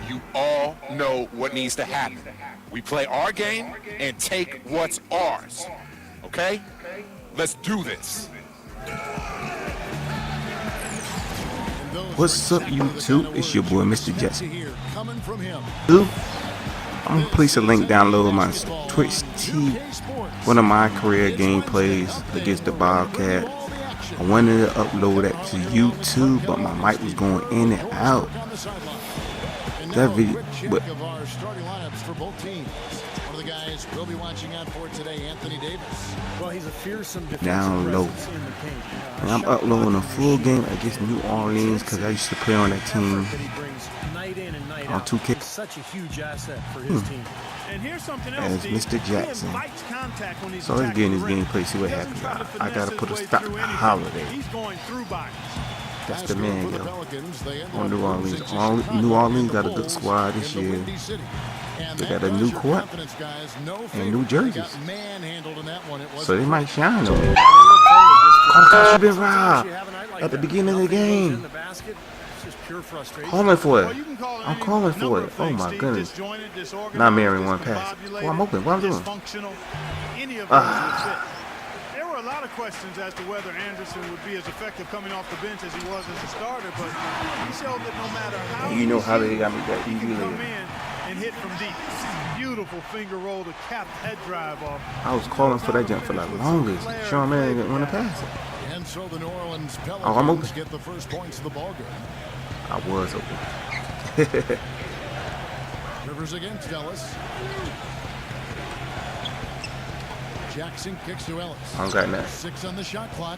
You all know what needs to happen. We play our game and take what's ours. Okay? Let's do this. What's up, YouTube? It's your boy, MR.JACKSON. I'm gonna place a link down below my Twitch TV, one of my career gameplays against the Bobcat. I wanted to upload that to YouTube, but my mic was going in and out. That video, but we'll be watching out for today, Anthony Davis. Well, he's a fearsome down low. And I'm uploading a full game against New Orleans because I used to play on that team on 2K. Such a huge asset for his team. And here's something else, as MR.JACKSON. So let's get in this gameplay, see what happens. I gotta put a stop to Holiday. That's the man, yo. On New Orleans. New Orleans got a good squad this year. They got a new court and new jerseys, so they might shine on me. I've been robbed at the beginning of the game. Calling for it. I'm calling for it. Oh my goodness. Not marrying one pass. Oh, I'm open. What I'm doing? There were a lot of questions as to whether Anderson would be as effective coming off the bench as he was as a starter, but he showed that no matter how you know how they got me that easy and hit from deep. Beautiful finger roll to cap head drive off. I was calling for that jump for the longest. Sean Man didn't want to pass it. And so the New Orleans Pelicans I'm open. Get the first points of the ball game. I was open. Rivers against Ellis. Jackson kicks to Ellis. I don't got that. 6 on the shot clock.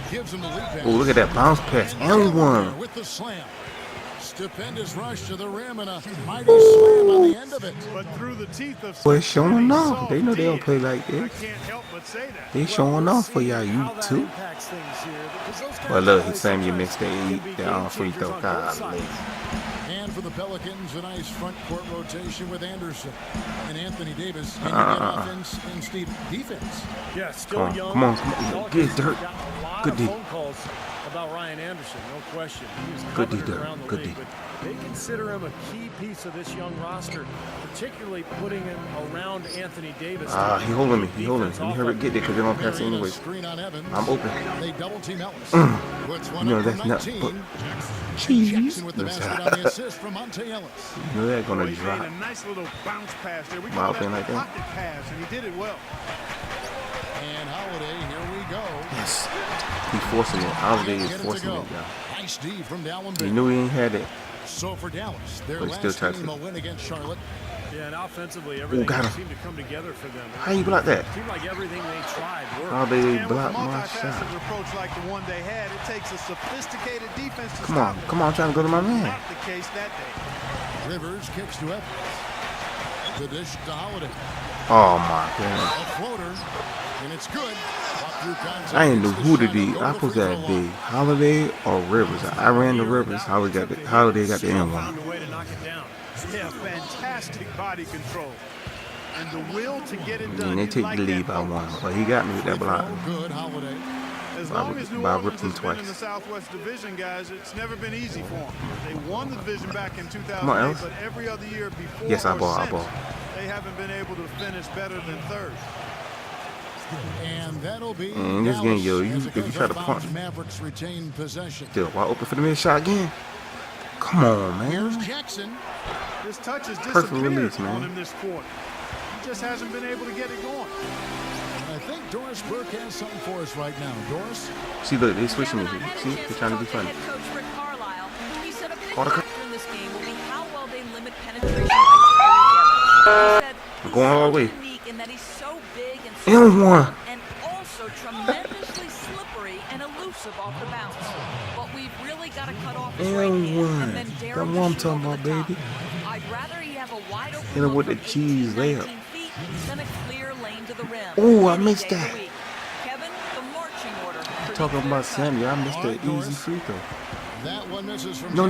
Gives him the lead pass. Oh, look at that bounce pass. And one. With the slam. Stupendous rush to the rim and a mighty slam on the end of it. But through the teeth of boy, showing off. They know they don't play like this. They showing off for y'all, you too. Well, look, he Sam, you missed the free throw. And for the Pelicans, a nice front court rotation with Anderson and Anthony Davis. And you get offense and defense. Yeah, still young. Come on. Get dirt. Good D. About Ryan Anderson, no question. Good D, good D. They consider him a key piece of this young roster, particularly putting him around Anthony Davis. He holding me. He holding me. Let me hurry get there because they don't pass it anyways. I'm open. They double team Ellis. You know that's not. But cheese. With the basket on the assist from Monte Ellis. You know they're gonna drop. A nice little bounce pass there. We call that like that. Pocket pass, and he did it well. And Holiday, here we go. Yes. He's forcing it. Holiday is forcing it, y'all. Nice D from Dallas. He knew he ain't had it. So for Dallas, their but he still tried to win against Charlotte. Yeah, and offensively, everything seemed to come together for them. How you block that? It seemed like everything they tried worked. How they block my shot? Approach like the one they had, it takes a sophisticated defense to come on, I'm trying to go to my man. Not the case that day. Rivers kicks to Evans. The dish to Holiday. Oh my goodness. A floater, and it's good. I ain't know who to be. I was that big. Holiday or Rivers. I ran the Rivers. Holiday got the end one. Yeah, fantastic body control. And the will to get it done. And they take the lead by one. But he got me with that block. Good Holiday. As long as New Orleans has been in the Southwest Division, guys, it's never been easy for them. They won the division back in 2008, but every other year before yes, I ball. They haven't been able to finish better than third. And that'll be in this game, yo, if you try to punch, Mavericks retain possession. Still wide open for the mid shot again. Come on, man. Here's Jackson. His touch is perfect release, man. On him this quarter. He just hasn't been able to get it going. I think Doris Burke has something for us right now. Doris? See, look, they switching me. See, they're trying to be funny. I'm going all the way. And one. And also tremendously slippery and elusive off the bounce. But we've really got to cut off his right hand. That's what I'm talking about, baby. I'd rather he have a wide open hit him with the cheese layup. Than a clear lane to the rim. Oh, I missed that. Kevin, the marching order. Talking about Sammy, I missed that easy free throw. That one misses from no.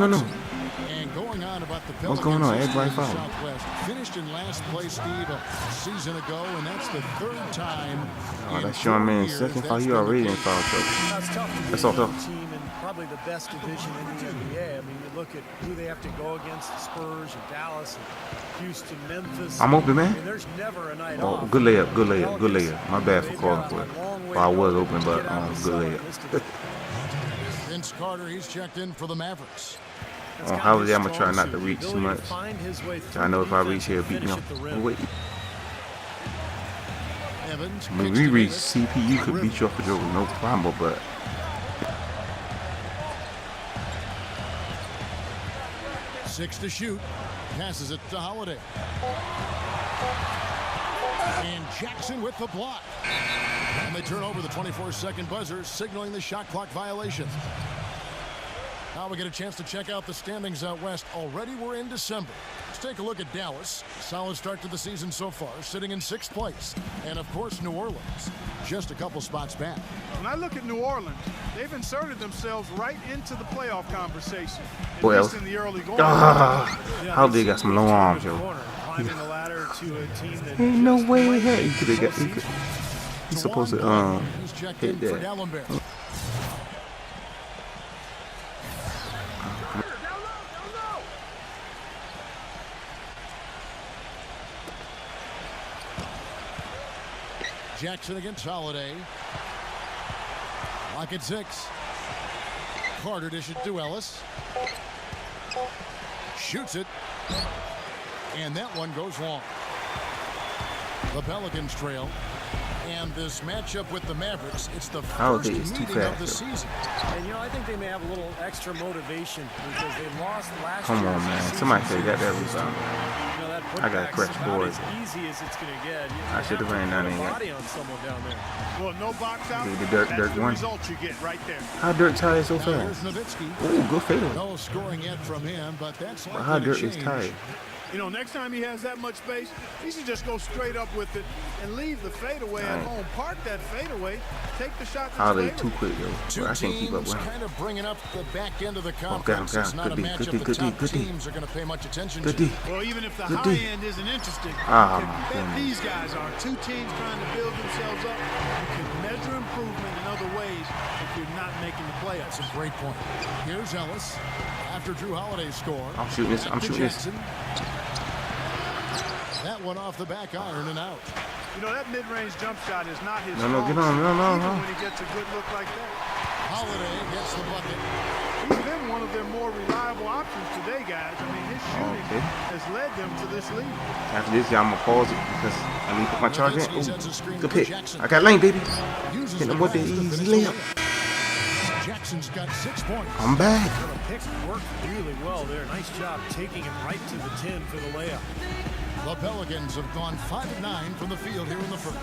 And going on about the what's going on? Everybody foul. Southwest finished in last place, Steve, a season ago, and that's the third time. Oh, that's Sean Man's second foul. He already in foul trouble. That's tough. That's all tough. Team in probably the best division in the NBA. I mean, look at who they have to go against, the Spurs and Dallas and Houston, Memphis. I'm open, man. I mean, there's never a night Oh, off. good layup, good layup, good layup. My bad for calling for it. Well, I was open, but good layup. Vince Carter, he's checked in for the Mavericks. On Holiday, I'm gonna try not to reach too much. I know if I reach here, beat me up. Wait. When we reach CPU, could beat you off the dribble, no problem, but 6 to shoot. Passes it to Holiday. And Jackson with the block. And they turn over the 24-second buzzer, signaling the shot clock violation. Now we get a chance to check out the standings out west. Already we're in December. Let's take a look at Dallas. Solid start to the season so far, sitting in 6th place. And of course, New Orleans, just a couple spots back. When I look at New Orleans, they've inserted themselves right into the playoff conversation. At Well, least in the early going. how they got some long arms, yo. Climbing the ladder to a team that Ain't no way. Hey, he could have got. He's supposed to He's checked in hit for that. D'Alembert. Jackson against Holiday. Lock at 6. Carter dishes to Ellis. Shoots it. And that one goes long. The Pelicans trail. And this matchup with the Mavericks, it's the first is too meeting of fast, the though. season. And, you know, I think they may have a little extra motivation because they lost last Come year. on, man. Somebody say got that rebound. You know, that I got a putback's crash about board. as easy as it's going to get. I should have ran down there. Body on someone down there. Well, no box out. The Dirk That's the one. result you get right there. How Dirk tired so Now here's fast? Nowitzki. Ooh, good fadeaway. No scoring yet from him, but that's But how likely to Dirk is change. tired? You know, next time he has that much space, he should just go straight up with it and leave the fadeaway at Right. home. Park that fadeaway, take the shot. Holiday that's too favorable. quick, yo. Two Bro, I can't keep up teams with him. kind of bringing up the back end of the Okay, conference. okay. It's not Good a D, matchup good D, the good D, top good D. teams are going to pay much attention Good to. D. Well, even if the Good high D. end isn't interesting, Ah, you my can bet goodness. these guys are. Two teams trying to build themselves up. You can measure improvement in other ways if you're not making the playoffs. That's a great point. Here's Ellis. After Drew Holiday's score. I'm shooting this. Back I'm to shooting this. Jackson. That one off the back iron and out. You know, that mid-range jump shot is not his No, no, strong get on, suit, no, no, even no. when he gets a good look like that. Holiday gets the bucket. He's been one of their more reliable options today, guys. I mean, his shooting Okay. has led them to this lead. After this, y'all, I'm gonna pause it because I need to put my charger in. Nowitzki sets a screen Ooh, good for pick. Jackson. I got lane, baby. Uses Hit the him with the glass to easy finish the layup. Jackson's got 6 points. I'm back. The pick worked really well there. Nice job taking him right to the 10 for the layup. The Pelicans have gone 5 of 9 from the field here in the first.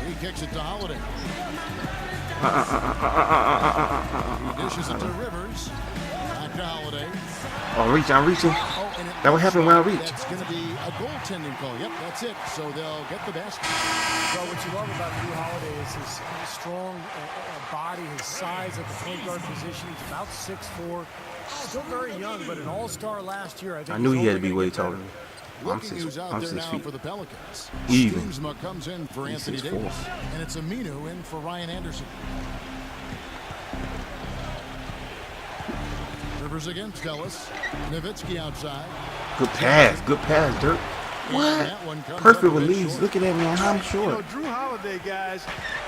He kicks it to Holiday. He dishes it to Rivers. Back to Holiday. Oh, I'm reaching. Oh, and That would happen when I reach. That's going to be a goaltending call. Yep, that's it. So they'll get the basket. Well, what you love about Drew Holiday is his strong body, his size at the point guard position. He's about 6'4", still very young, but an all-star last year. I think I knew he's he had to only be gonna way get better. taller than me. Looking who's out I'm there 6 now feet. for the Pelicans. Even. Smoove comes in for He's Anthony 6'4". Davis. And it's Aminu in for Ryan Anderson. Rivers against Ellis. Nowitzki outside. Good pass, Dirk. And What? that one comes Perfect up a bit release. short. Look at that, man. I'm You know, short. Drew Holiday, guys,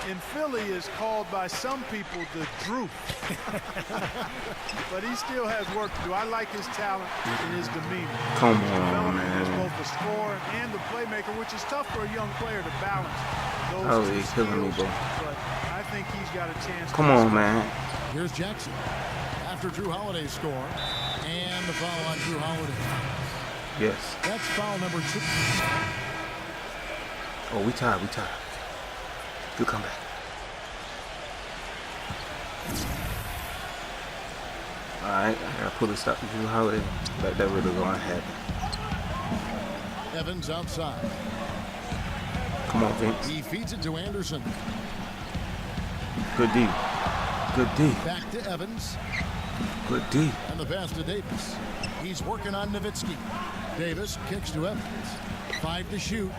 in Philly is called by some people the Drew. But he still has work to do. I like his talent and his demeanor. Come on, Development as man. both the scorer and the playmaker, which is tough for a young player to balance those Oh, two he's killing me, skills. bro. But I think he's got a chance. Come on, man. Here's Jackson. After Drew Holiday's score. And the foul on Drew Holiday. Yes. That's foul number 2. Oh, we tied. Good comeback. All right, I gotta pull the stop to Drew Holiday. Like that really gonna happen. Evans outside. Come on, Vince. He feeds it to Anderson. Good D. Good D. Back to Evans. Good D. And the pass to Davis. He's working on Nowitzki. Davis kicks to Evans. 5 to shoot.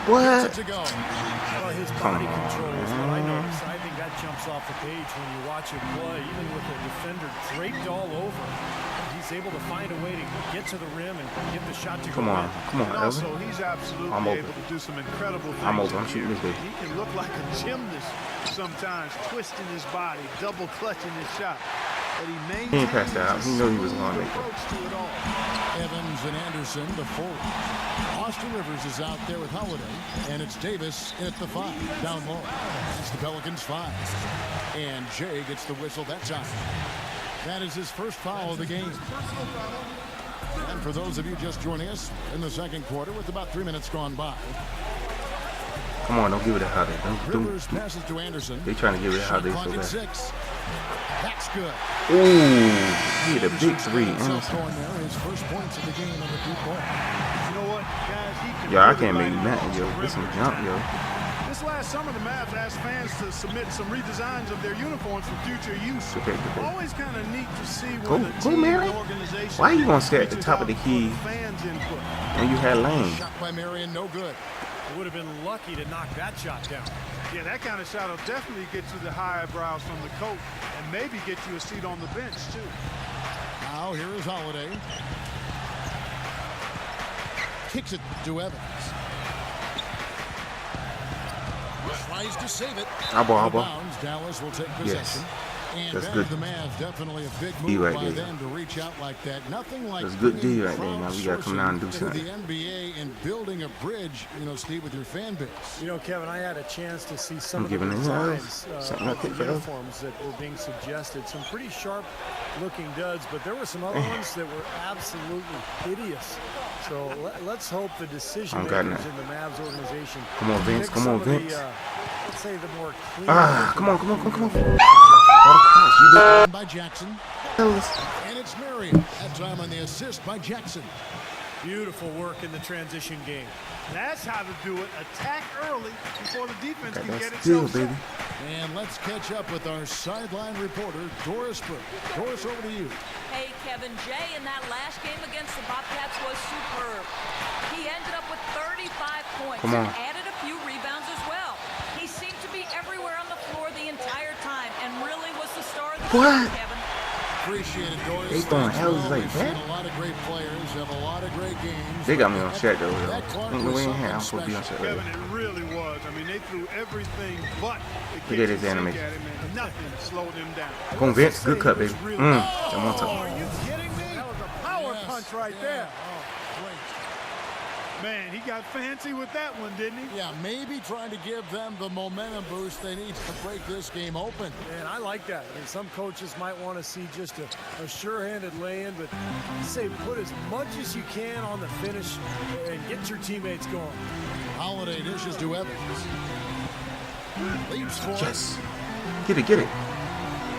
What? To go. Well, his body control is what I noticed. I think that jumps off the page when you watch him play, even with the defender draped all over. He's able to find a way to get to the rim and get the shot to go in. Come on, Also, Elvin. he's absolutely I'm open. able to do some incredible things. I'm open. I'm shooting this baby. He can look like a gymnast sometimes, twisting his body, double clutching his shot. But He ain't passed that out. He knew he was going to make it. Evans and Anderson, the forward. Austin Rivers is out there with Holiday, and it's Davis in at the 5, down low. It's the Pelicans 5. And Jay gets the whistle that time. That is his first foul of the game. And for those of you just joining us in the second quarter with about 3 minutes gone by. Come on, don't give it a Holiday. Rivers passes to Anderson. They trying to give it a Holiday so bad. 6. That's good. Ooh, he hit a big 3. Anderson. His first points of the game on the deep ball. You know what, guys? He can Yo, I really can't make light nothing, up yo. the This some rim. jump, yo. This last summer, the Mavs asked fans to submit some redesigns of their uniforms for future use. Okay. Always kind of neat to see Go, when the go, team Mary. and organization Why you gonna stay at the reaches top of the out key for fans' input. and you had Lane? Shot by Marion, no good. Would have been lucky to knock that shot down. Yeah, that kind of shot will definitely get you the high eyebrows from the coach and maybe get you a seat on the bench, too. Now here is Holiday. Kicks it to Evans. Tries to save it. Eyeball. Dallas will take possession. Yes. And That's back good. to the Mavs, definitely a big D move right by there. them to reach out like that. Nothing like That's good D bringing right there. Now we gotta come down and do crowdsourcing something. to the NBA and building a bridge, you know, Steve, with your fan base. You know, Kevin, I had a chance to see some I'm of the giving it designs something of up the there, fellas. uniforms that were being suggested. Some pretty sharp-looking duds, but there were some other ones that were absolutely hideous. So let's hope the decision makers in the Mavs organization. Come on, Vince. pick Come some on, of the, Vince. let's say the more clean. Come on. By Jackson. Fellas. And it's Marion. That time on the assist by Jackson. Beautiful work in the transition game. That's how to do it. Attack early before the defense can get That's still, itself set. baby. And let's catch up with our sideline reporter, Doris Burke. Doris, over to you. Hey, Kevin, Jay in that last game against the Bobcats was superb. He ended up with 35 points Come on. and added a few rebounds as well. He seemed to be everywhere on the floor the entire time and really was the star of the What? game, Kevin. Appreciate it, Doris. They throwing Thanks, L's Will. like We've that? seen a lot of great players, have a lot of great games. They got me on Shaq though, yo. That Clark Ain't no was way in hell I'm something supposed to be on Shaq. Kevin, it really was. I mean, they threw everything but the Look at his kitchen animation. sink at him, and nothing slowed him down. Come on, Vince. Good cut, baby. That one Are time. you kidding me? That was a power punch right there. Oh, great. Man, he got fancy with that one, didn't he? Yeah, maybe trying to give them the momentum boost they need to break this game open. Man, I like that. I mean, some coaches might want to see just a sure-handed lay-in, but say put as much as you can on the finish and get your teammates going. Holiday dishes to Evans. Leaps for Yes. Get it.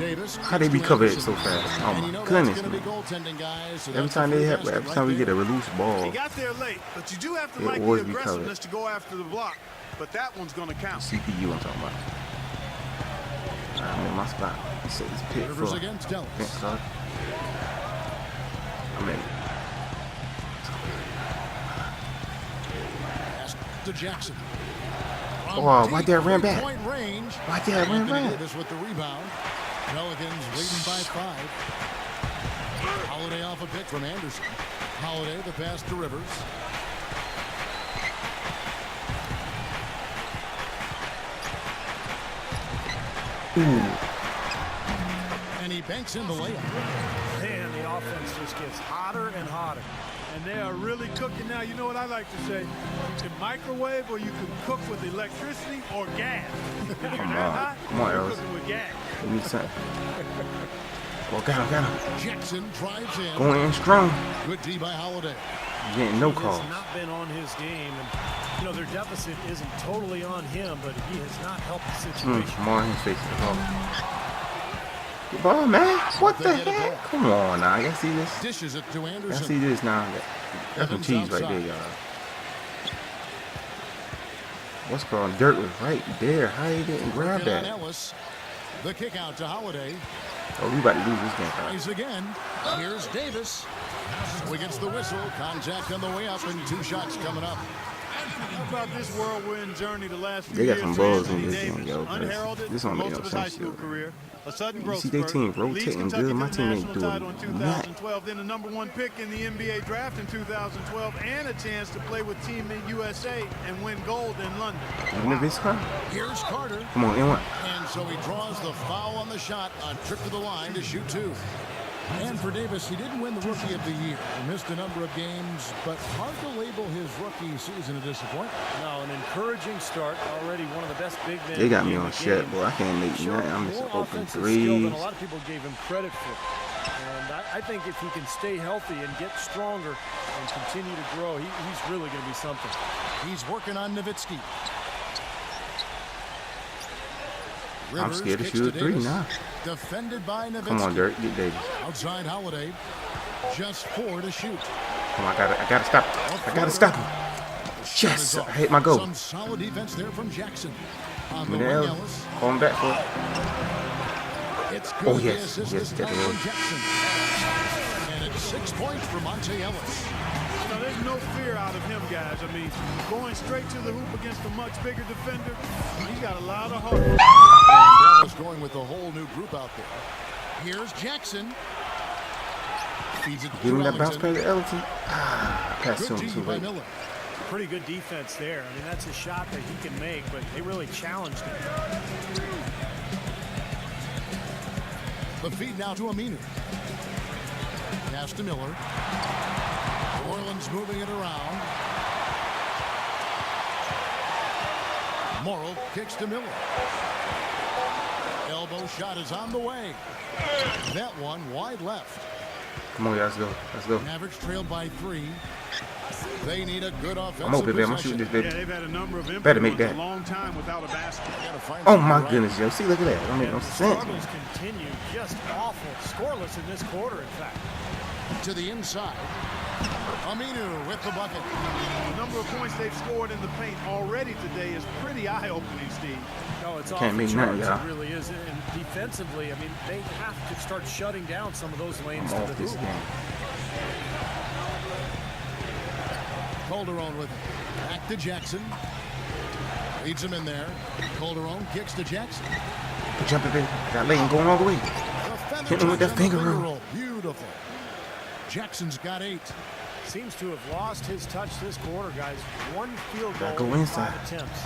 Davis. How they recover it so fast? Oh And you my know goodness, that's gonna be man. goaltending, guys. So Every that's time a they free have, basket every right time we there. get a loose ball, He got there late, but you do have to It like the always be aggressiveness covered. to go after the block. But that one's going to count. CPU I'm talking about. I'm in my spot. Set this pick Rivers for against Dallas. Vince Carter. I'm in. Pass to Jackson. Oh, why did I ran back? Point range. Why did I ran Anthony back? Davis with the rebound. Pelicans leading by 5. Holiday off a pick from Anderson. Holiday the pass to Rivers. And he banks in the layup. Man, the offense just gets hotter and hotter. And they are really cooking now. You know what I like to say? You can microwave or you can cook with electricity or gas. If you're Come that on. hot, Come on, you're Ellis. cooking with gas. Give me something. Oh, got him. Jackson drives in. Going in strong. Good D by Holiday. Getting no He calls. has not been on his game, and you know their deficit isn't totally on him, but he has not helped the situation. More in his face. The ball. Good ball, man. What the heck? Come on now. Y'all see this? Dishes it to Y'all Anderson. see this now? That's some Evans cheese right there, outside. y'all. What's called dirt was right there. How he didn't grab Working on that? Ellis. The kick out to Holiday. Oh, we about to lose this game. Tries again. Here's Davis. So he gets the whistle. Contact on the way up and 2 shots coming up. How about this whirlwind journey the last few They got years some for balls in Anthony this game, Davis? yo. Unheralded This for don't make most no of his high sense, school yo. career. A sudden You growth see their spurt, team leads rotating Kentucky good. My to the team ain't national doing title in that. 2012, then the #1 pick in the NBA draft in 2012, and a chance to play with Team USA and win gold in London. Here's Carter. Come on, N1. And so he draws the foul on the shot, a trip to the line to shoot 2. And for Davis, he didn't win the Rookie of the Year. He missed a number of games, but hard to label his rookie season a disappointment. No, an encouraging start. Already one of the best big men. They got me in on the shit, game. boy. I can't make Showed nothing. I'm just more open offensive skill threes. than a lot of people gave him credit for. And I think if he can stay healthy and get stronger and continue to grow, he's really going to be something. He's working on Nowitzki. I'm scared to shoot a 3 now. Defended by Nowitzki. Come on, Dirk. Get Davis. Outside Holiday. Just 4 to shoot. Come on, I gotta stop. I gotta stop him. Yes, I hit my goal. Some solid defense there from Jackson. On the Neal, wing, Ellis. calling back for it. It's good. Oh, The yes. assist Yes, this get time the from roll. Jackson. And it's 6 points for Monte Ellis. Now, there's no fear out of him, guys. I mean, going straight to the hoop against a much bigger defender, he's got a lot of hope. And Dallas going with a whole new group out there. Here's Jackson. Feeds it to Give him that bounce Ellington. pass to Ellington. Ah, pass to Good him D too by late. Miller. Pretty good defense there. I mean, that's a shot that he can make, but they really challenged him. The feed now to Aminu. Pass to Miller. New Orleans moving it around. Morrill kicks to Miller. Elbow shot is on the way. That one wide left. Come on, let's go. Let's go. Mavericks trailed by 3. They need a good offensive I'm open, baby. I'm possession. shooting this, baby. Yeah, they've had a number of Better make influence that. a long time without a basket. Gotta find Oh something my right. goodness, yo. See, look at that. That don't make no The sense. struggles continue. Just awful. Scoreless in this quarter, in fact. To the inside. Aminu with the bucket. The number of points they've scored in the paint already today is pretty eye-opening, Steve. No, it's Can't off make the nothing, charts. y'all. It really is. And defensively, I mean, they have to start shutting down some of those lanes I'm to off the this hoop. game. Calderon with it. Back to Jackson. Leads him in there. Calderon kicks to Jackson. Jump it, baby. That lane going all the way. Hit him with that finger roll. Beautiful. Jackson's got 8. Seems to have lost his touch this quarter, guys. 1 field Gotta goal go in inside. 5 attempts.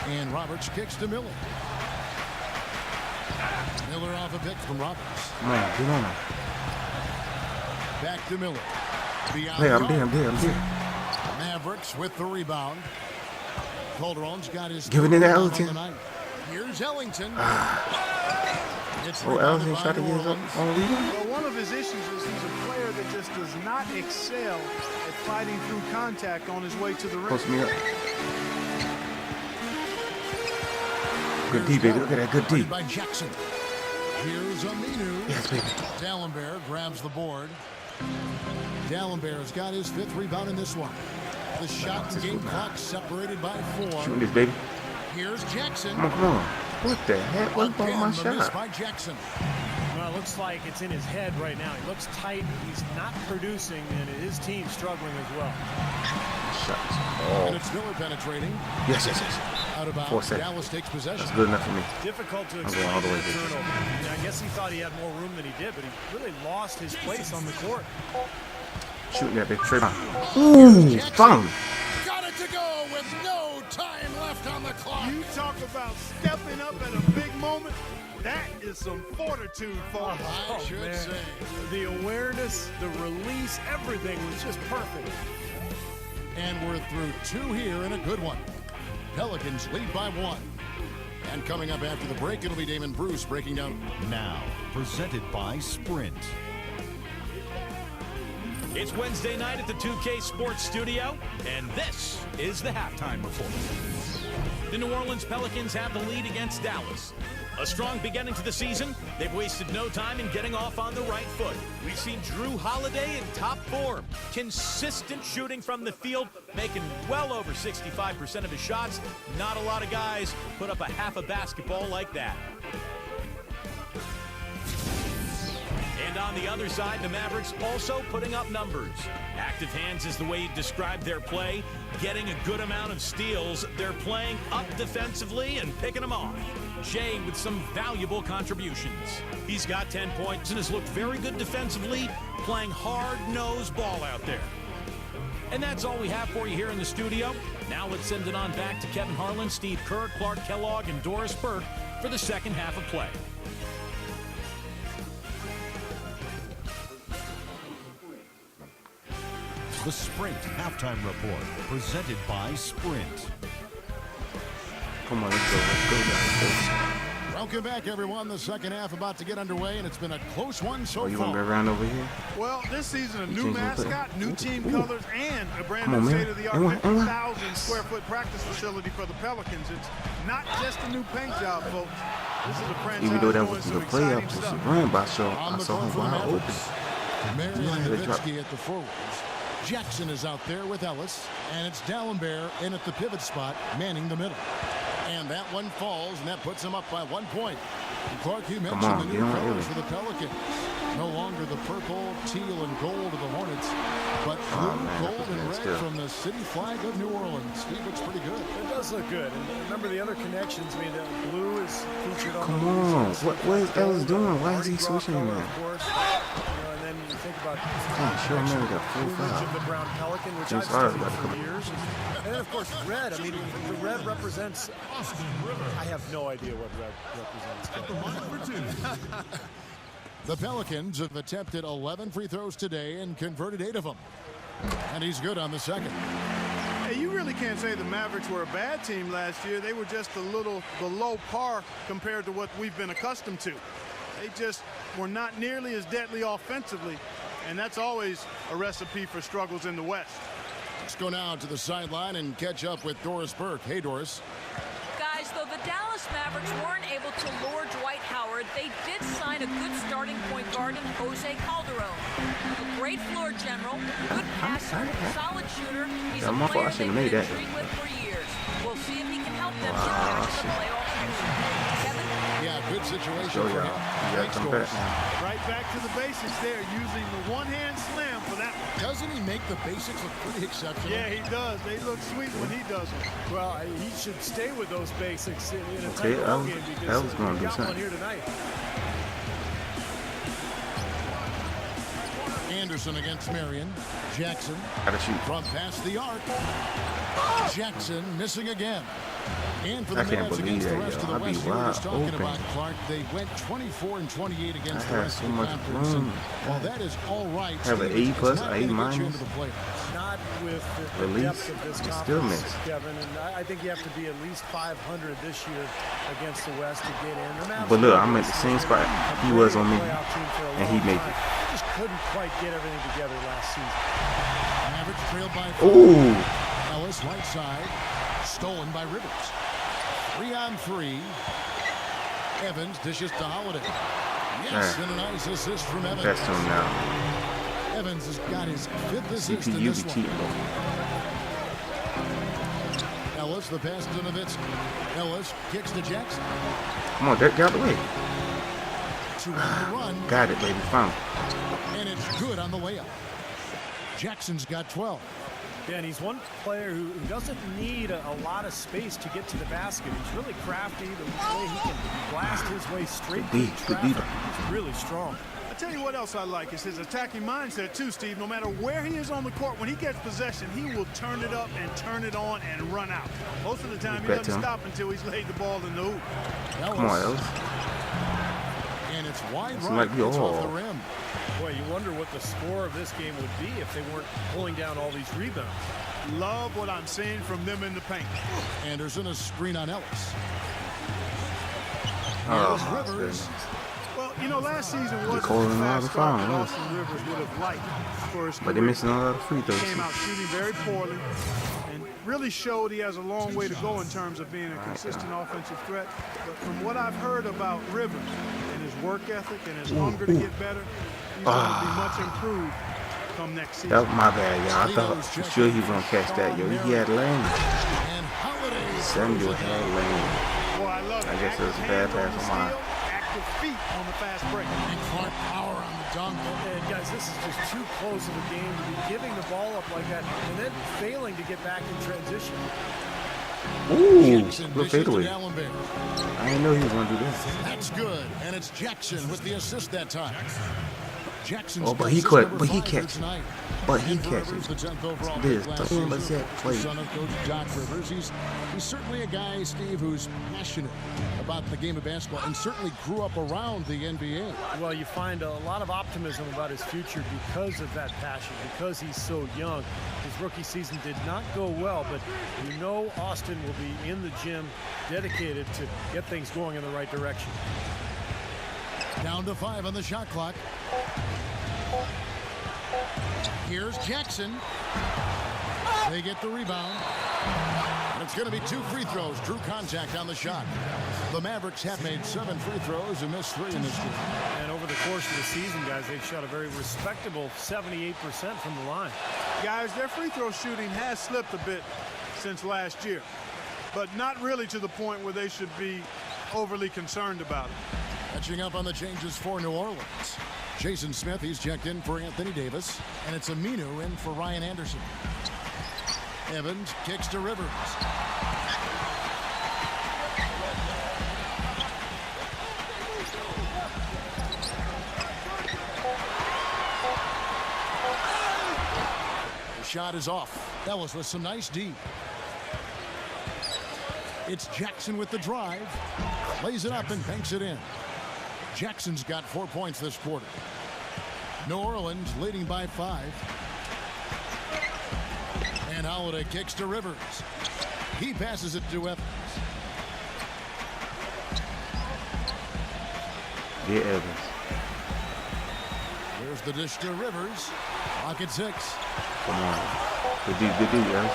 And Roberts kicks to Miller. Miller off a pick from Roberts. Come on, get on him. Back to Miller. Beyond Hey, the I'm there, arc. I'm there, I'm there. Mavericks with the rebound. Calderon's got his Give it in to third rebound Ellington. on the night. Here's Ellington. It's Oh, rebounded Ellington by tried to New get his Orleans. own rebound. Well, one of his issues is he's a player that just does not excel at fighting through contact on his way to the rim. Post me up. Good D, baby. Look at that good D. By Jackson. Here's Aminu. Yes, baby. Dallenberg grabs the board. Dallenberg's got his 5th rebound in this one. The shot and game clock separated by 4. Shooting this, baby. Here's Jackson. Come on, come on. What the heck? What's Again, on my the miss shot? by Jackson. Well, it looks like it's in his head right now. He looks tight. He's not producing, and his team's struggling as well. Shots. And Oh. it's Miller penetrating. Yes, yes, yes. Out of 4 bounds. seconds. Dallas takes possession. That's good enough for me. Difficult to going explain all the way, that baby. turnover. I mean, I guess he thought he had more room than he did, but he really lost his place on the court. Shooting that big trip. Ooh, found. Got it to go with no time left on the clock. You talk about stepping up at a big moment. That is some fortitude, folks. I should man. say. The awareness, the release, everything was just perfect. And we're through 2 here and a good one. Pelicans lead by 1. And coming up after the break, it'll be Damon Bruce breaking down. Now, presented by Sprint. It's Wednesday night at the 2K Sports Studio, and this is the halftime report. The New Orleans Pelicans have the lead against Dallas. A strong beginning to the season. They've wasted no time in getting off on the right foot. We've seen Drew Holiday in top form. Consistent shooting from the field, making well over 65% of his shots. Not a lot of guys put up a half a basketball like that. And on the other side, the Mavericks also putting up numbers. Active hands is the way you describe their play. Getting a good amount of steals. They're playing up defensively and picking them off. Jay with some valuable contributions. He's got 10 points and has looked very good defensively, playing hard-nosed ball out there. And that's all we have for you here in the studio. Now let's send it on back to Kevin Harlan, Steve Kerr, Clark Kellogg, and Doris Burke for the second half of play. The Sprint Halftime Report, presented by Sprint. Come on, let's go, guys. Welcome back, everyone. The second half about to get underway, and it's been a close one so far. You gonna go around over here? Well, this season, a new mascot, new team colors, and a brand Come on, new man. state-of-the-art 50,000 square foot practice facility for the Pelicans. It's not just a new paint job, folks. This is a franchise. Even though that doing was some the play up, exciting was stuff. run by, so I saw him wide open. Marion Nowitzki at the forwards. Jackson is out there with Ellis, and it's Dallenberg in at the pivot spot, manning the middle. And that one falls, and that puts him up by 1 point. And Clark, you mentioned the new colors for the Pelicans. No longer the purple, teal, and gold of the Hornets, but blue, gold, and red from the city flag of New Orleans. He looks pretty good. It does look good. And remember the other connections. I mean, blue is featured on. Come on, what is Ellis doing? Why is he switching him? Of course. And then you think about sure, man, got 4-5. of the brown pelican, which I've studied for years. And then, of course, red. I mean, the red represents. I have no idea what red represents. The Pelicans have attempted 11 free throws today and converted 8 of them. And he's good on the second. Hey, you really can't say the Mavericks were a bad team last year. They were just a little below par compared to what we've been accustomed to. They just were not nearly as deadly offensively, and that's always a recipe for struggles in the West. Let's go now to the sideline and catch up with Doris Burke. Hey, Doris. Guys, though the Dallas Mavericks weren't able to lure Dwight Howard, they did sign a good starting point guard in Jose Calderon. A great floor general, good passer, solid shooter. He's a player they've been intrigued with for years. We'll see if he can help them get back to the playoff picture. Kevin? Yeah, good situation for him. Thanks, Doris. Right back to the basics there, using the one-hand slam for that one. Doesn't he make the basics look pretty exceptional? Yeah, he does. They look sweet when he does them. Well, he should stay with those basics in a Okay, tight ball game because I was going to do got one something here tonight. Anderson against Marion. Jackson gotta shoot from past the arc. Jackson missing again. And for the I can't Mavs believe against the that, rest of yo. the I be West, we were just wide talking open. about Clark. They went 24 and 28 against I the had rest so of the much conference. room. While that is all right, Have an Steve, A plus, it's not A gonna get you minus. into the playoffs. Not with the Release, depth of this it's still conference, missed. Kevin. And I think you have to be at least 500 this year against the West to get in. The Mavs But look, I'm at the same spot he was on me, playoff team for a and he long made time. it. They just couldn't quite get everything together last season. Mavericks trailed by 4. Ooh, Ellis right side, stolen by Rivers. 3 on 3. Evans dishes to Holiday. Yes, and a nice assist from Evans. that's him now. Evans has got his 5th assist in CPU this be one. cheating though. Ellis, the pass to Nowitzki. Ellis kicks to Jackson. Come on, Dirk, get out the way. 2 on the run, Got it, baby, found it. and it's good on the layup. Jackson's got 12. Yeah, and he's one player who doesn't need a lot of space to get to the basket. He's really crafty. The way he can blast his way straight through traffic. He's really strong. I tell you what else I like is his attacking mindset too, Steve. No matter where he is on the court, when he gets possession, he will turn it up and turn it on and run out. Most of the time, he doesn't stop until he's laid the ball in the hoop. Come on, Ellis. And it's wide This right. might be It's all. off the rim. Boy, you wonder what the score of this game would be if they weren't pulling down all these rebounds. Love what I'm seeing from them in the paint. Anderson, a screen on Ellis. Oh, Here's my Rivers. goodness. Well, you know, last season wasn't calling the him out fast of start foul, that huh? Austin Rivers would have liked for his But they're career. missing a lot of free throws. Came out shooting very poorly and really showed he has a long way to go in terms of being a consistent offensive threat. But from what I've heard about Rivers and his work ethic and his hunger to get better, he's going to be much improved come next season. That was my bad, y'all. I thought for sure he was going to catch that, yo. He had lane. And Holiday. Samuel had lane. Boy, I love I guess it was a bad pass from mine. active feet on the fast break. And Clark power on the dunk. And guys, this is just too close of a game to be giving the ball up like that and then failing to get back in transition. Ooh, good fadeaway. I didn't know he was going to do this. That's good, and it's Jackson with the assist that time. Jackson's Oh, but he caught, but he catches. But he catches. This play. Son of Coach Doc Rivers. He's certainly a guy, Steve, who's passionate about the game of basketball and certainly grew up around the NBA. Well, you find a lot of optimism about his future because of that passion, because he's so young. His rookie season did not go well, but you know Austin will be in the gym, dedicated to get things going in the right direction. Down to 5 on the shot clock. Here's Jackson. They get the rebound. And it's going to be 2 free throws. Drew contact on the shot. The Mavericks have made 7 free throws and missed 3 in this game. And over the course of the season, guys, they've shot a very respectable 78% from the line. Guys, their free throw shooting has slipped a bit since last year, but not really to the point where they should be overly concerned about it. Catching up on the changes for New Orleans. Jason Smith, he's checked in for Anthony Davis, and it's Aminu in for Ryan Anderson. Evans kicks to Rivers. The shot is off. Ellis with some nice D. It's Jackson with the drive. Lays it up and banks it in. Jackson's got 4 points this quarter. New Orleans leading by 5. And Holiday kicks to Rivers. He passes it to Evans. Yeah, Evans. There's the dish to Rivers. Pocket 6. Come on. Good D, guys.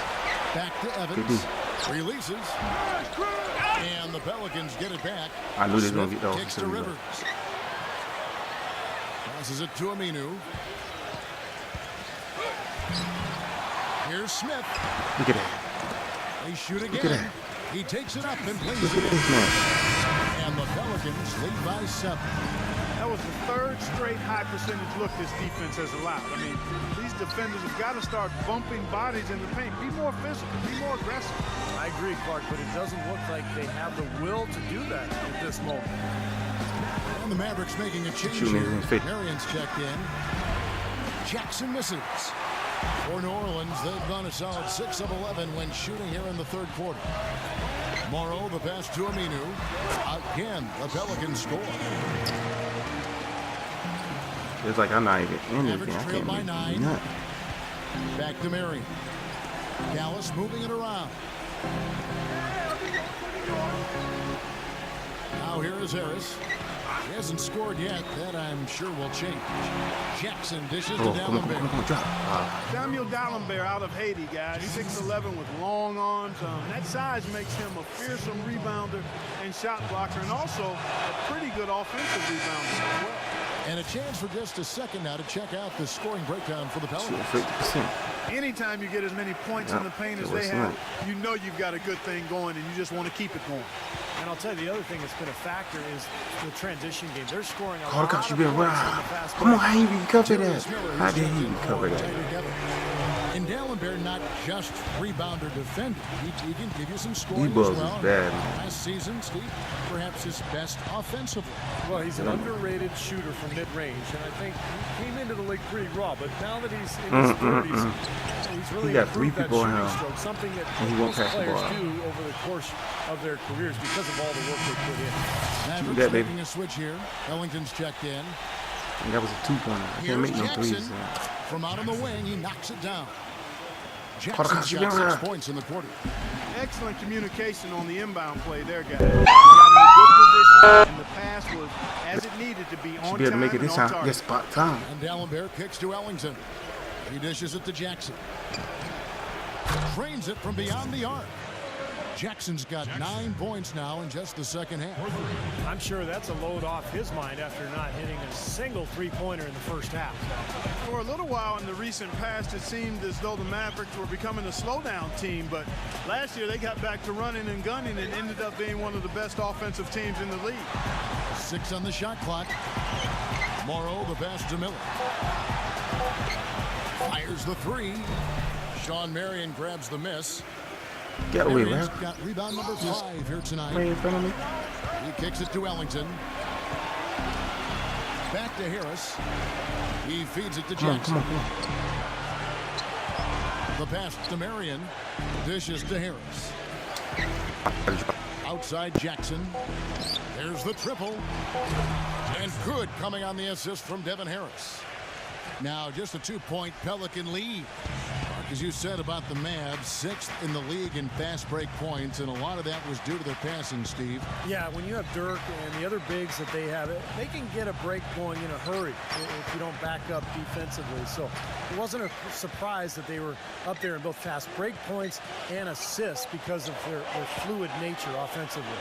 Back to Evans. Releases. And the Pelicans get it back. I knew they were going to get those. Kicks to Rivers. Passes it to Aminu. Here's Smith. Look at that. They shoot again. Look at that. He takes it up and plays Look it at this man. And the Pelicans lead by 7. That was the 3rd straight high percentage look this defense has allowed. I mean, these defenders have got to start bumping bodies in the paint. Be more physical, be more aggressive. I agree, Clark, but it doesn't look like they have the will to do that at this moment. And the Mavericks making a change Shooting here. in fit. Marion's checked in. Jackson misses. For New Orleans, they've gone a solid 6 of 11 when shooting here in the 3rd quarter. Morrow, the pass to Aminu. Again, the Pelicans score. It's like I'm not even in this Average game. I trail can't by make 9. nothing. Back to Marion. Dallas moving it around. Now here is Harris. He hasn't scored yet. That I'm sure will change. Jackson dishes to Come on, Dallenberg. drop. Samuel Dallenberg out of Haiti, guys. He's 6'11" with long arms. That size makes him a fearsome rebounder and shot blocker, and also a pretty good offensive rebounder as well. And a chance for just a second now to check out the scoring breakdown for the Pelicans. 50%. Anytime you get as many points in the paint as they have, you know you've got a good thing going, and you just want to keep it going. And I'll tell you, the other thing that's been a factor is the transition game. They're scoring a Oh, lot gosh, of you been points right. on the fast Come on, break. how you recover that? How did he recover that? And Dallenberg not just rebounder defender. He can give you some scoring He as was well. bad. Last season, Steve, perhaps his best offensively. Well, he's an underrated shooter from mid-range, and I think he came into the league pretty raw, but now that he's in his 30s, he's really He got 3 improved that people shooting around, stroke, something that and he won't most pass the players ball. do over the course of their careers because of all the work they put in. Mavericks that, baby. making a switch here. Ellington's checked in. And that was a 2-pointer. I can't make no Jackson. threes. From out on the wing, he knocks it down. Carter, Jackson's got 6 points in the quarter. Excellent communication on the inbound play there, guys. Got in a good position, and the pass was as it needed to be on Should be able to make it time this and on time. target. Yes, spot time. And Dallenberg kicks to Ellington. He dishes it to Jackson. Trains it from beyond the arc. Jackson's got 9 points now in just the second half. I'm sure that's a load off his mind after not hitting a single three-pointer in the first half. For a little while in the recent past, it seemed as though the Mavericks were becoming a slowdown team, but last year they got back to running and gunning and ended up being one of the best offensive teams in the league. 6 on the shot clock. Morrow, the pass to Miller. Fires the 3. Sean Marion grabs the miss. Get away, Marion's man. got rebound number 5 here tonight. Right in front of me. He kicks it to Ellington. Back to Harris. He feeds it to Jackson. Come on. The pass to Marion. Dishes to Harris. Outside Jackson. There's the triple. And good coming on the assist from Devin Harris. Now just a 2-point Pelican lead. As you said about the Mavs, 6th in the league in fast break points, and a lot of that was due to their passing, Steve. Yeah, when you have Dirk and the other bigs that they have, they can get a break going in a hurry if you don't back up defensively. So it wasn't a surprise that they were up there in both fast break points and assists because of their fluid nature offensively.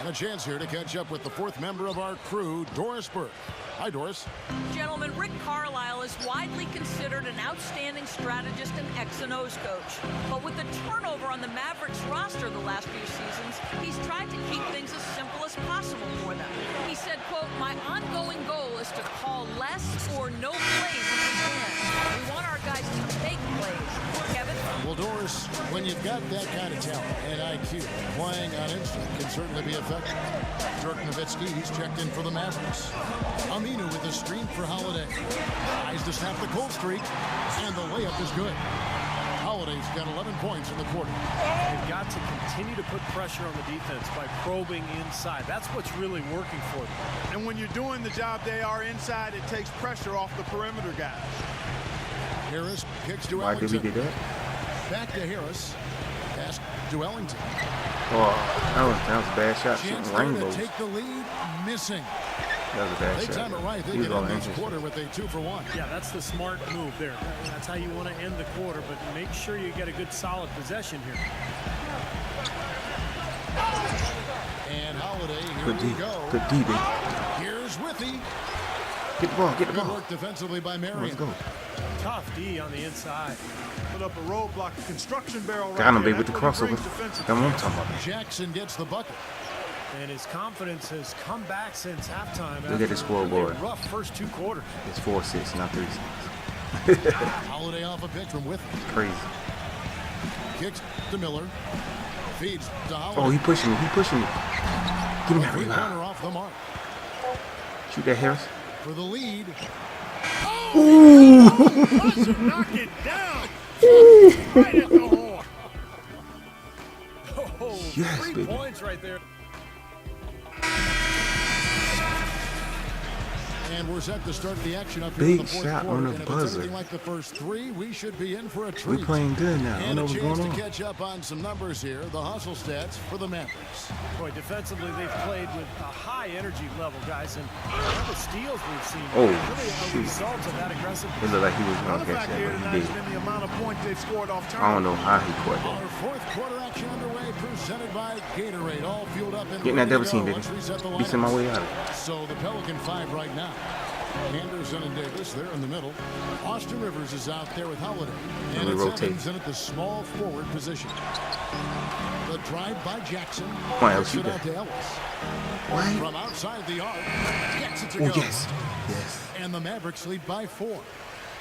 And a chance here to catch up with the 4th member of our crew, Doris Burke. Hi, Doris. Gentlemen, Rick Carlisle is widely considered an outstanding strategist and X and O's coach. But with the turnover on the Mavericks roster the last few seasons, he's tried to keep things as simple as possible for them. He said, quote, "My ongoing goal is to call less or no plays if we can. We want our guys to make plays." Kevin? Well, Doris, when you've got that kind of talent and IQ, playing on instinct can certainly be effective. Dirk Nowitzki, he's checked in for the Mavericks. Aminu with a screen for Holiday. Tries to snap the cold streak, and the layup is good. Holiday's got 11 points in the quarter. They've got to continue to put pressure on the defense by probing inside. That's what's really working for them. And when you're doing the job they are inside, it takes pressure off the perimeter guys. Harris kicks to Why Ellington. did we do that? Back to Harris. Pass to Ellington. Oh, that was a bad shot. Chance Shooting there to rainbows. take the lead. Missing. That was a bad They shot. time it right. They He was get all in this interesting. quarter with a 2-for-1. Yeah, that's the smart move there. That's how you want to end the quarter, but make sure you get a good solid possession here. And Holiday, here Good we D. go. Good D, baby. Here's Withy. Get the ball. Get the Good ball. work defensively by Let's Marion. go. Tough D on the inside. Put up a roadblock, a construction barrel right Got him, there. baby, with the That's what he crossover. brings defensively. That's what I'm talking about. Jackson gets the bucket. And his confidence has come back since halftime. Look at the scoreboard. A rough first 2 quarters. It's 4-6, not 3-6. Holiday off a pick from Withy. Crazy. Kicks to Miller. Feeds to Holiday. Oh, he pushing me. He pushing me. Give me that Three-pointer rebound. off the mark. Shoot that, Harris. For the lead. Knock it down. Right at the horn. Oh, Yes, 3 baby. points right there. And we're set to start the action up here Big in the 4th shot quarter. on the And if buzzer. it's anything like the first 3, we should be in for a treat. We playing good now. I don't And know a what's chance going to on. catch up on some numbers here. The hustle stats for the Mavericks. Boy, defensively, they've played with a high energy level, guys, and all the steals we've seen Oh, really are a shoot. result of that aggressiveness. It looked like he was going Another to catch factor here that, tonight but has he been did. the amount of points they've scored off I turnovers. don't know how he caught Our that. 4th quarter action underway, presented by Gatorade. All fueled up and Getting that ready double to team, go. baby. Let's reset the Beasting my lineups. way out of it. So the Pelican 5 right now. Anderson and Davis, they're in the middle. Austin Rivers is out there with Holiday. And we it's rotate. Evans in at the small forward position. The drive by Jackson. Come on, Kicks shoot it out that. to Ellis. What? From outside the arc. Gets it to Oh, go. yes. Yes. And the Mavericks lead by 4.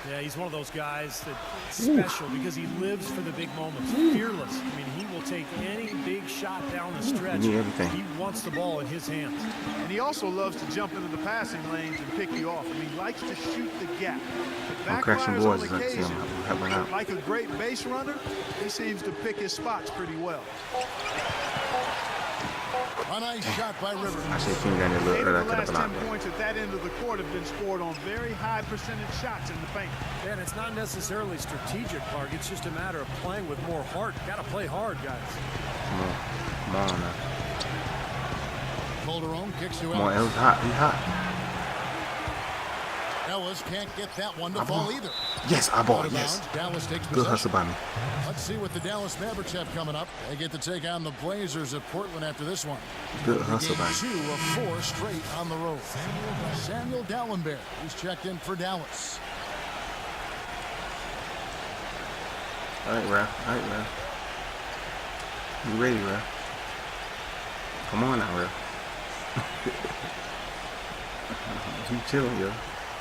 Yeah, he's one of those guys that's special because he lives for the big moments. Fearless. I mean, he will take any big shot down the stretch. Give me everything. He wants the ball in his hands. And he also loves to jump into the passing lanes and pick you off. I mean, he likes to shoot the gap. It I'm crashing backfires on boards as I see occasion, him helping out. like a great base runner, he seems to pick his spots pretty well. A nice shot by Rivers. I should have came down there a 8 little of earlier. I the could have last 10 blocked that. points at that end of the court have been scored on very high percentage shots in the paint. And it's not necessarily strategic, Clark. It's just a matter of playing with more heart. Got to play hard, guys. Come on. Come on now. Calderon kicks to Come on, Ellis. Ellis hot. He hot. Ellis can't get that one to I fall ball. either. Yes, I Out ball. of Yes. bounds. Dallas takes Good possession. hustle by me. Let's see what the Dallas Mavericks have coming up. They get to take on the Blazers at Portland after this one. Good hustle by Game me. 2 of 4 straight on the road. Samuel Dallenberg, who's checked in for Dallas. All right, Ralph. All right, Ralph. You ready, Ralph? Come on now, Ralph. he chilling, yo.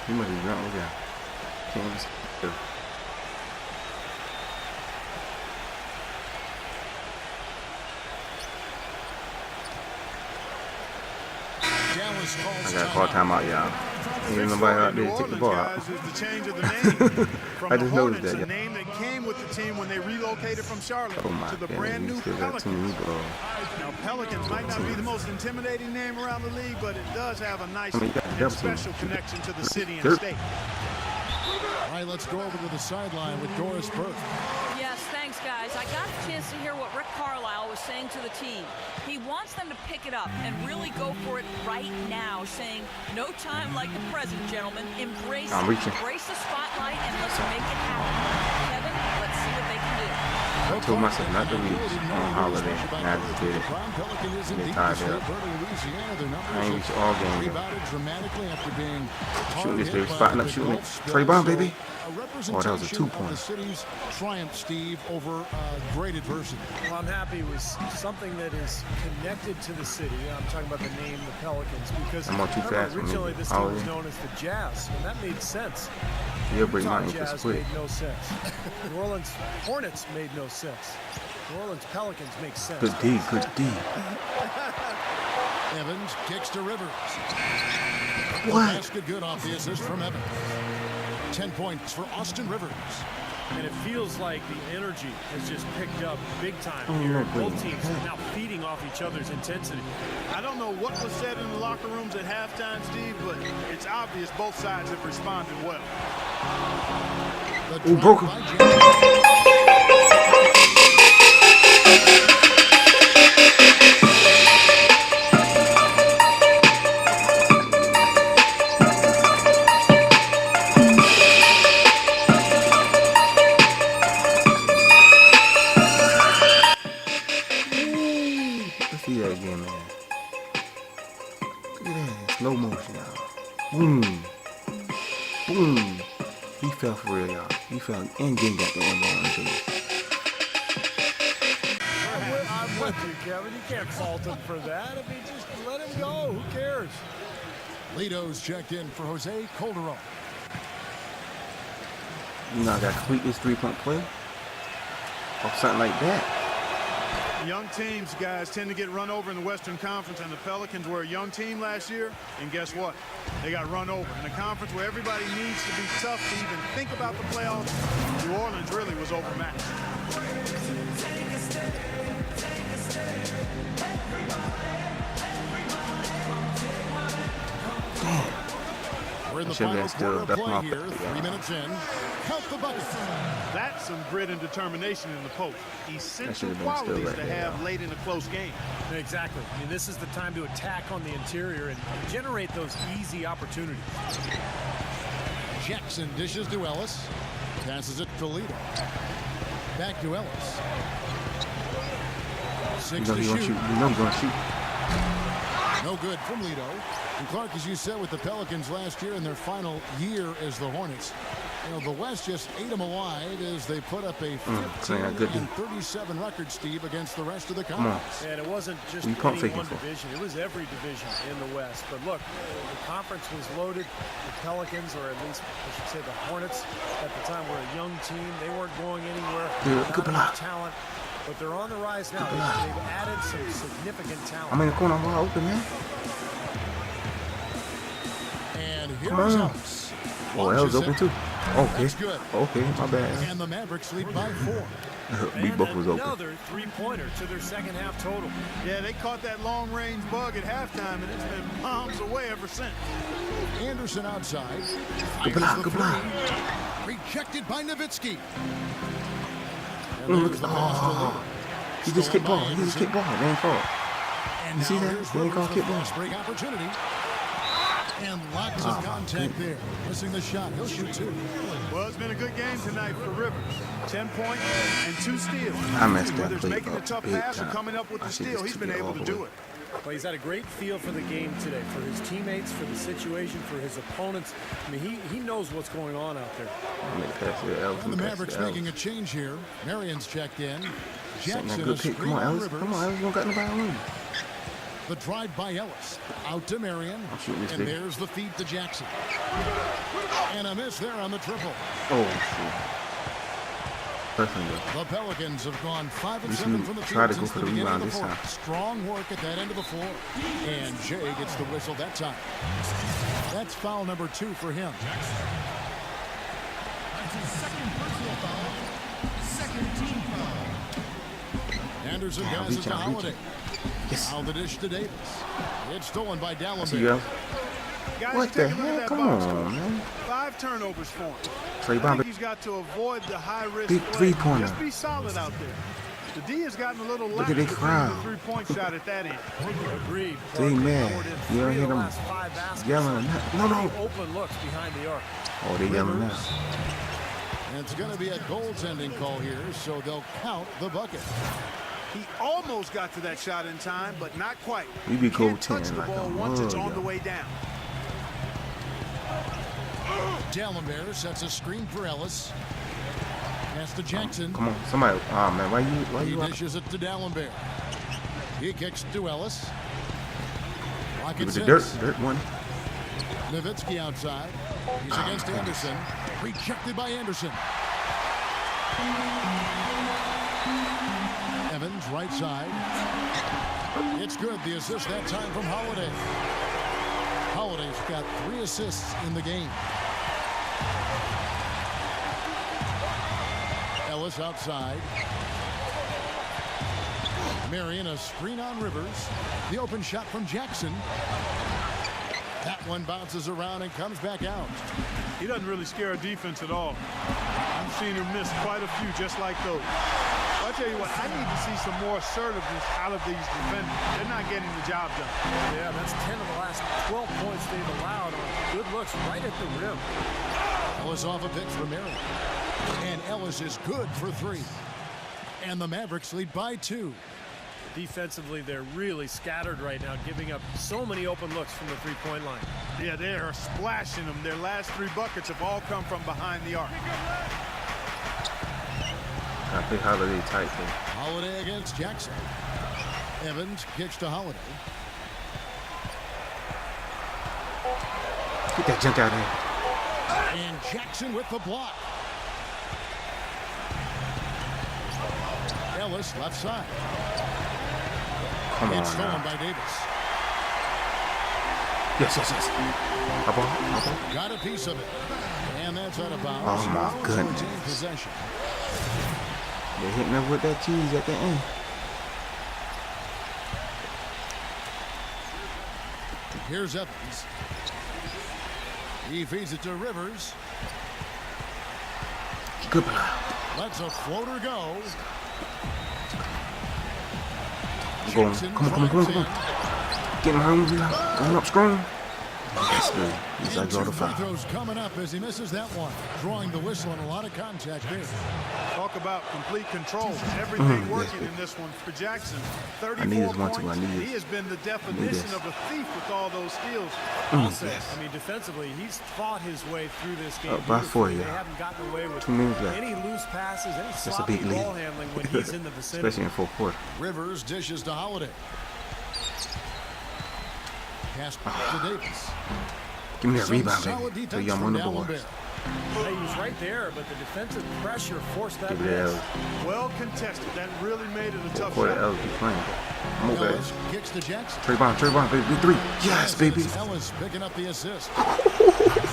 He must be drunk again. Can't even see. I gotta call timeout, y'all. Ain't nobody out there to take the ball out. I just noticed that, a name that came with the team when they relocated from Charlotte to the brand new Pelicans. Now, Pelicans might not be the most intimidating name around the league, but it does have a nice and special connection to the city and state. All right, let's go over to the sideline with Doris Burke. Yes, thanks, guys. I got a chance to hear what Rick Carlisle was saying to the team. He wants them to pick it up and really go for it right now, saying, no time like the present, gentlemen. Embrace it. Embrace the spotlight and let's make it happen. Kevin, let's see what they can do. I told myself not to reach on holiday, and I just did it. And they tied it up. I ain't reached all game. Shooting this, baby. Spotting up, shooting it. Trey Brown, baby. Oh, that was a 2-point. Triumph, Steve, over great adversity. Well, I'm happy it was something that is connected to the city. I'm talking about the name, the Pelicans, because originally this team was known as the Jazz, and that made sense. You'll bring my Jazz made no sense. New Orleans Hornets made no sense. New Orleans Pelicans make sense. Good D, good D. Evans kicks to Rivers. What? Basket good off the assist from Evans. 10 points for Austin Rivers. And it feels like the energy has just picked up big time here. Both teams are now feeding off each other's intensity. I don't know what was said in the locker rooms at halftime, Steve, but it's obvious both sides have responded well. Ooh, broke him. Slow motion, y'all. Boom. Boom. He fell for real, y'all. He fell and then got the airball into it. I'm with you, Kevin. You can't fault him for that. I mean, just let him go. Who cares? Lito's checked in for Jose Calderon. You know, I got to complete this 3-point play or something like that. Young teams, guys, tend to get run over in the Western Conference, and the Pelicans were a young team last year, and guess what? They got run over. In a conference where everybody needs to be tough to even think about the playoffs, New Orleans really was overmatched. We're in the final quarter of play here, 3 minutes in. Count the buckets. That's some grit and determination in the post. Essential qualities to have late in a close game. Exactly. I mean, this is the time to attack on the interior and generate those easy opportunities. Jackson dishes to Ellis. Passes it to Lito. Back to Ellis. 6 to shoot. You know he's going to shoot. No good from Lito. And Clark, as you said, with the Pelicans last year in their final year as the Hornets, you know, the West just ate them alive as they put up a 15-37 record, Steve, against the rest of the conference. And it wasn't just any one division. It was every division in the West. But look, the conference was loaded. The Pelicans, or at least I should say the Hornets, at the time were a young team. They weren't going anywhere. Not much talent. But they're on the rise now. They've added some significant talent. I'm in the corner. I'm wide open, man. And here's Ellis. Oh, that was open too. Okay. Good. Okay, my bad. And the Mavericks lead by 4. We both was open. Another three-pointer to their second half total. Yeah, they caught that long-range bug at halftime, and it's been bombs away ever since. Anderson outside. Good block. Rejected by Nowitzki. He just kicked ball. They ain't called. You see that? They ain't called kick ball. Break opportunity. And lots of contact there. Missing the shot. He'll shoot 2. Well, it's been a good game tonight for Rivers. 10 points and 2 steals. I messed that Whether it's play making a up tough pass or coming up with the steal, he's been able to do it. Well, he's had a great feel for the game today, for his teammates, for the situation, for his opponents. I mean, he knows what's going on out there. And the Mavericks making a change here. Marion's checked in. Jackson good pick. Come on, Ellis. Come on, Ellis. You don't got nobody on. The drive by Ellis. Out to Marion. And there's the feed to Jackson. And a miss there on the triple. Oh, shit. The Pelicans have gone 5 of 7 from the field since the beginning of the fourth. Strong work at that end of the floor. And Jay gets the whistle that time. That's foul number 2 for him. That's his second personal foul. Second team foul. Anderson passes to Holiday. Now the dish to Davis. It's stolen by D'Alembert. What the hell? Come on, man. 5 turnovers for him. Trey I Bomber. think he's got to avoid the high-risk Big play. three-pointer. Just be solid out there. The D has gotten a little Look at lax that crowd. the three-point shot at that end. Agreed. They mad. You don't hear them yelling. No. Open looks behind the arc. Oh, they yelling now. It's going to be a goaltending call here, so they'll count the bucket. He almost got to that shot in time, but not quite. We be Can't touch goaltending the like ball a once it's on mug, the way down. D'Alembert sets a screen for Ellis. Pass to Jackson. Come on, somebody. Oh, man, why you He dishes it to D'Alembert. He kicks to Ellis. Give it the dirt one. Nowitzki outside. He's against Anderson. Rejected by Anderson. Evans, right side. It's good. The assist that time from Holiday. Holiday's got 3 assists in the game. Ellis outside. Marion, a screen on Rivers. The open shot from Jackson. That one bounces around and comes back out. He doesn't really scare a defense at all. I've seen him miss quite a few just like those. Well, I tell you what, I need to see some more assertiveness out of these defenders. They're not getting the job done. Yeah, that's 10 of the last 12 points they've allowed on good looks right at the rim. Ellis off a pitch for Marion. And Ellis is good for 3. And the Mavericks lead by 2. Defensively, they're really scattered right now, giving up so many open looks from the three-point line. Yeah, they are splashing them. Their last 3 buckets have all come from behind the arc. I think Holiday tight, though. Holiday against Jackson. Evans kicks to Holiday. Get that junk out of here. And Jackson with the block. Ellis left side. Come on, it's stolen now. by Davis. Yes. Up on. Got a piece of it. And that's out of bounds. Oh, my goodness. Possession. They're hitting up with that cheese at the end. Here's Evans. He feeds it to Rivers. Goodbye. Lets a floater go. Come on. Getting home. Going up strong. That's good. He's like all the free foul. throws coming up as he misses that one. Drawing the whistle and a lot of contact there. Talk about complete control. Everything working in this one for Jackson. 34 points. He has been the definition of a thief with all those steals. I mean, defensively, he's fought his way through this game. By 4, They yeah. haven't gotten away with 2 minutes left. any loose passes, any That's a sloppy big lead. ball handling when he's in the vicinity. Especially in 4th quarter. Rivers dishes to Holiday. Pass to Davis. Give me that Some rebound, solid baby. So defense y'all from on the D'Alembert. boards. Hey, he's right there, but the defensive pressure forced that Give it miss. L. Well contested. That really made it a tough Quarter shot. L be playing. I'm over there. Ellis kicks to Jackson. Trey Bond, baby. Big 3. Yes, baby. Ellis picking up the assist.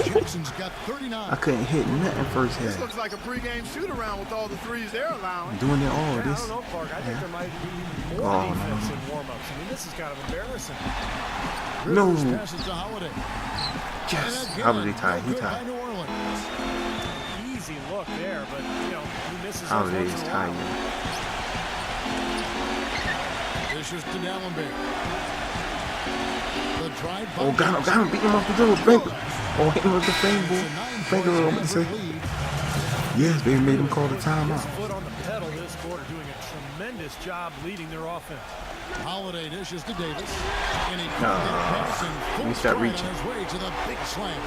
Jackson's got 39. I couldn't hit nothing first This half. looks like a pregame shoot-around with all the threes they're allowing. Doing it all. Yeah, I This. don't know, Clark. I think there might be more Oh, defense in warm-ups. I mean, this is kind of embarrassing. No. Rivers passes to Holiday. Yes. And again, Holiday tied. He good by tied. New Orleans. Easy look there, but, you know, he misses those Holiday once is in a while. tired. Dishes to D'Alembert. The drive by Oh, got him. Beat him off the dribble. Finger. Oh, hit him with the finger. Finger, I'm going to say. Yes, baby, made him call the His timeout. foot on the pedal this quarter, doing a tremendous job leading their offense. Holiday dishes to Davis. And he caught that pass in full He stopped stride reaching. on his way to the big slam.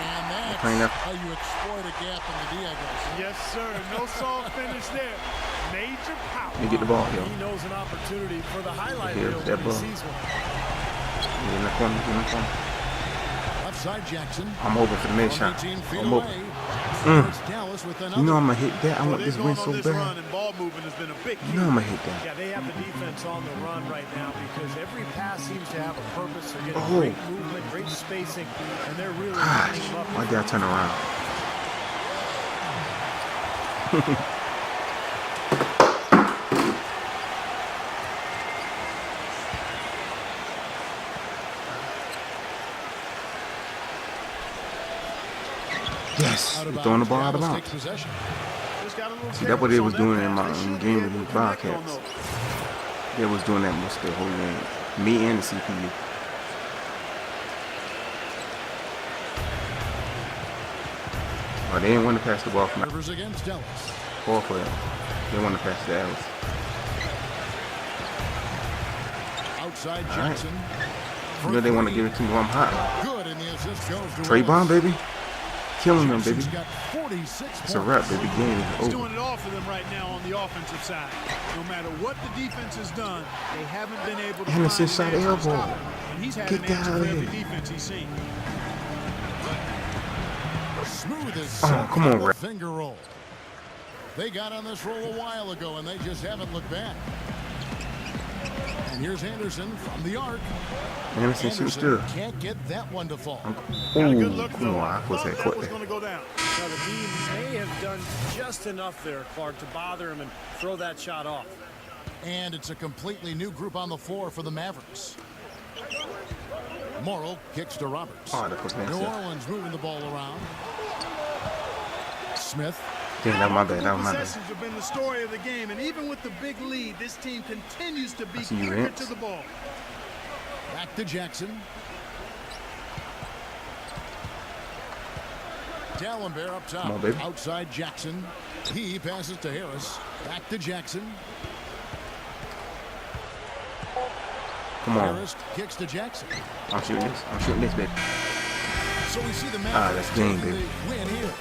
And That's playing that. how you exploit a gap in the D, I guess. Yes, sir. No soft finish there. Major power. Let me get the ball, yo. He knows an opportunity for the highlight Here, reel that when he ball. sees one. Get in the corner, get in the corner. Outside Jackson. I'm open for the next shot. 18 feet I'm away. open. It's Dallas with another. You know I'm gonna hit that. I want this win so Run bad. and ball movement has been a big You know I'm gonna hit that. Yeah, they have the defense on the run right now because every pass seems to have a purpose. They're getting Oh. great movement, great spacing, and they're really Gosh, lining them up. why did I turn around? Yes, he's throwing the ball out of bounds. See, that's what they was doing in my game with the Bobcats. They was doing that most of the whole game. Me and the CPU. Oh, they didn't want to pass the ball from Rivers against Dallas. ball for them. They want to pass the Dallas. Outside All right. Jackson. You know they want to give it to me while I'm hot. Good, and the assist goes to Trey Bond, Willis. baby. Killing them, baby. Jackson's got 46 It's a wrap, baby. Game is He's over. doing it all for them right now on the offensive side. No matter what the defense has done, they haven't been able to Anderson find shot an answer to elbow. stop him. And he's had Get an that answer out for of every here. defense he's seen. Smoove is Oh, come on, Ray. finger roll. They got on this roll a while ago, and they just haven't looked back. And here's Anderson from the arc. Anderson shoots good. Can't get that one to fall. Got a good Oh, look, come though. on. I was Thought that that quick was there. going to go down. Now, the D may have done just enough there, Clark, to bother him and throw that shot off. And it's a completely new group on the floor for the Mavericks. Morrill kicks to Roberts. Oh, that was nasty. New Orleans moving the ball around. Smith. Damn, that was my bad. That was my bad. Possessions have been the story of the game, and even with the big lead, this team continues to be I see you, quicker Rance. to the ball. Back to Jackson. Dallenberg up top. Come on, baby. Outside Jackson. He passes to Harris. Back to Jackson. Come on. Harris kicks to Jackson. I'm shooting this. I'm shooting this, baby. So we see the that's game, taking baby. the win here.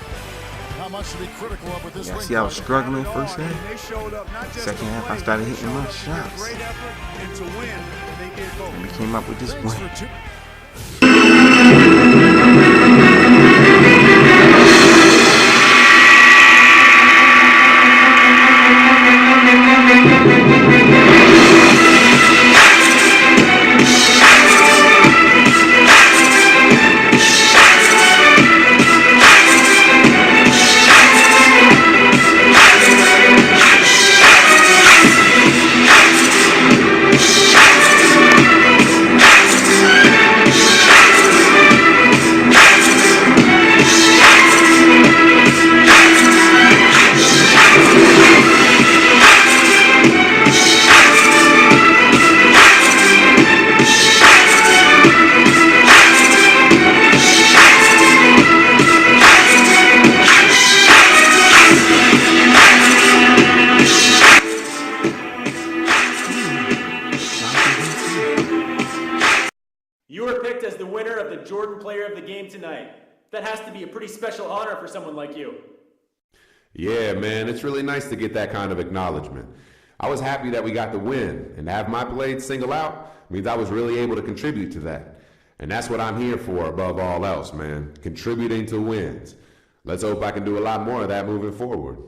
Not much to be critical of with this Yeah, ring see, I was fight. struggling first half. They showed up not just Second to half, I play, started they hitting showed my up to give shots. Great effort and to win, they did both. And we came up with this Thanks win. for two. You were picked as the winner of the Jordan Player of the Game tonight. That has to be a pretty special honor for someone like you. Yeah, man, it's really nice to get that kind of acknowledgement. I was happy that we got the win, and to have my blade single out means I was really able to contribute to that. And that's what I'm here for above all else, man, contributing to wins. Let's hope I can do a lot more of that moving forward.